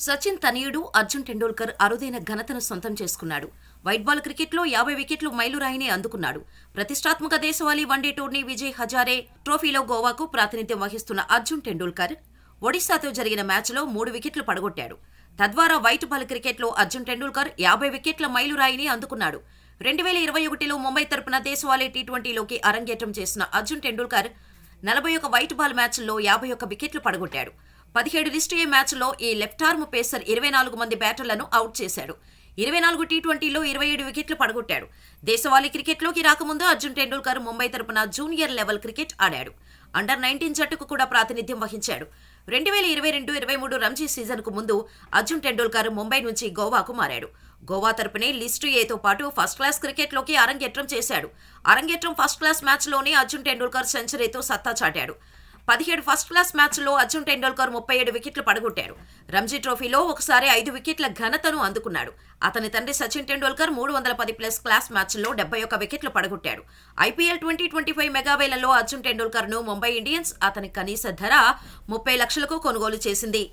సచిన్ తనయుడు అర్జున్ టెండూల్కర్ అరుదైన ఘనతను సొంతం చేసుకున్నాడు. వైట్ బాల్ క్రికెట్లో 50 వికెట్లు మైలురాయిని అందుకున్నాడు. ప్రతిష్టాత్మక దేశవాళీ వన్డే టోర్నీ విజయ్ హజారే ట్రోఫీలో గోవాకు ప్రాతినిధ్యం వహిస్తున్న అర్జున్ టెండూల్కర్ ఒడిశాతో జరిగిన మ్యాచ్లో 3 వికెట్లు పడగొట్టాడు. తద్వారా వైట్ బాల్ క్రికెట్లో అర్జున్ టెండూల్కర్ 50 వికెట్ల మైలురాయిని అందుకున్నాడు. 2021లో ముంబై తరపున దేశవాళీ టీ20లోకి అరంగేట్రం చేసిన అర్జున్ టెండూల్కర్ 41 వైట్ బాల్ మ్యాచ్ల్లో 51 వికెట్లు పడగొట్టాడు. 17 లిస్ట్ ఏ మ్యాచ్లో ఈ లెఫ్ట్ ఆర్మ్ పేసర్ 24 మంది బ్యాటర్లను అవుట్ చేశాడు. 24 టీ20లో 27 వికెట్లు పడగొట్టాడు. దేశవాళీ క్రికెట్లోకి రాకముందు అర్జున్ టెండూల్కర్ ముంబై తరపున జూనియర్ లెవెల్ క్రికెట్ ఆడాడు. అండర్-19 జట్టుకు కూడా ప్రాతినిధ్యం వహించాడు. 2022-23 రంజీ సీజన్కు ముందు అర్జున్ టెండూల్కర్ ముంబై నుంచి గోవాకు మారాడు. గోవా తరపునే లిస్టు ఏతో పాటు ఫస్ట్ క్లాస్ క్రికెట్లోకి అరంగేట్రం చేశాడు. అరంగేట్రం ఫస్ట్ క్లాస్ మ్యాచ్లోనే అర్జున్ టెండూల్కర్ సెంచరీతో సత్తా చాటాడు. 17 ఫస్ట్ క్లాస్ మ్యాచ్లో అర్జున్ టెండూల్కర్ 37 వికెట్లు పడగొట్టాడు. రంజీ ట్రోఫీలో ఒకసారి 5 వికెట్ల ఘనతను అందుకున్నాడు. అతని తండ్రి సచిన్ టెండూల్కర్ 310+ క్లాస్ మ్యాచ్ల్లో 71 వికెట్లు పడగొట్టాడు. ఐపీఎల్ 2025 మెగావేలలో అర్జున్ టెండూల్కర్ను ముంబై ఇండియన్స్ అతని కనీస ధర 30 లక్షలకు కొనుగోలు చేసింది.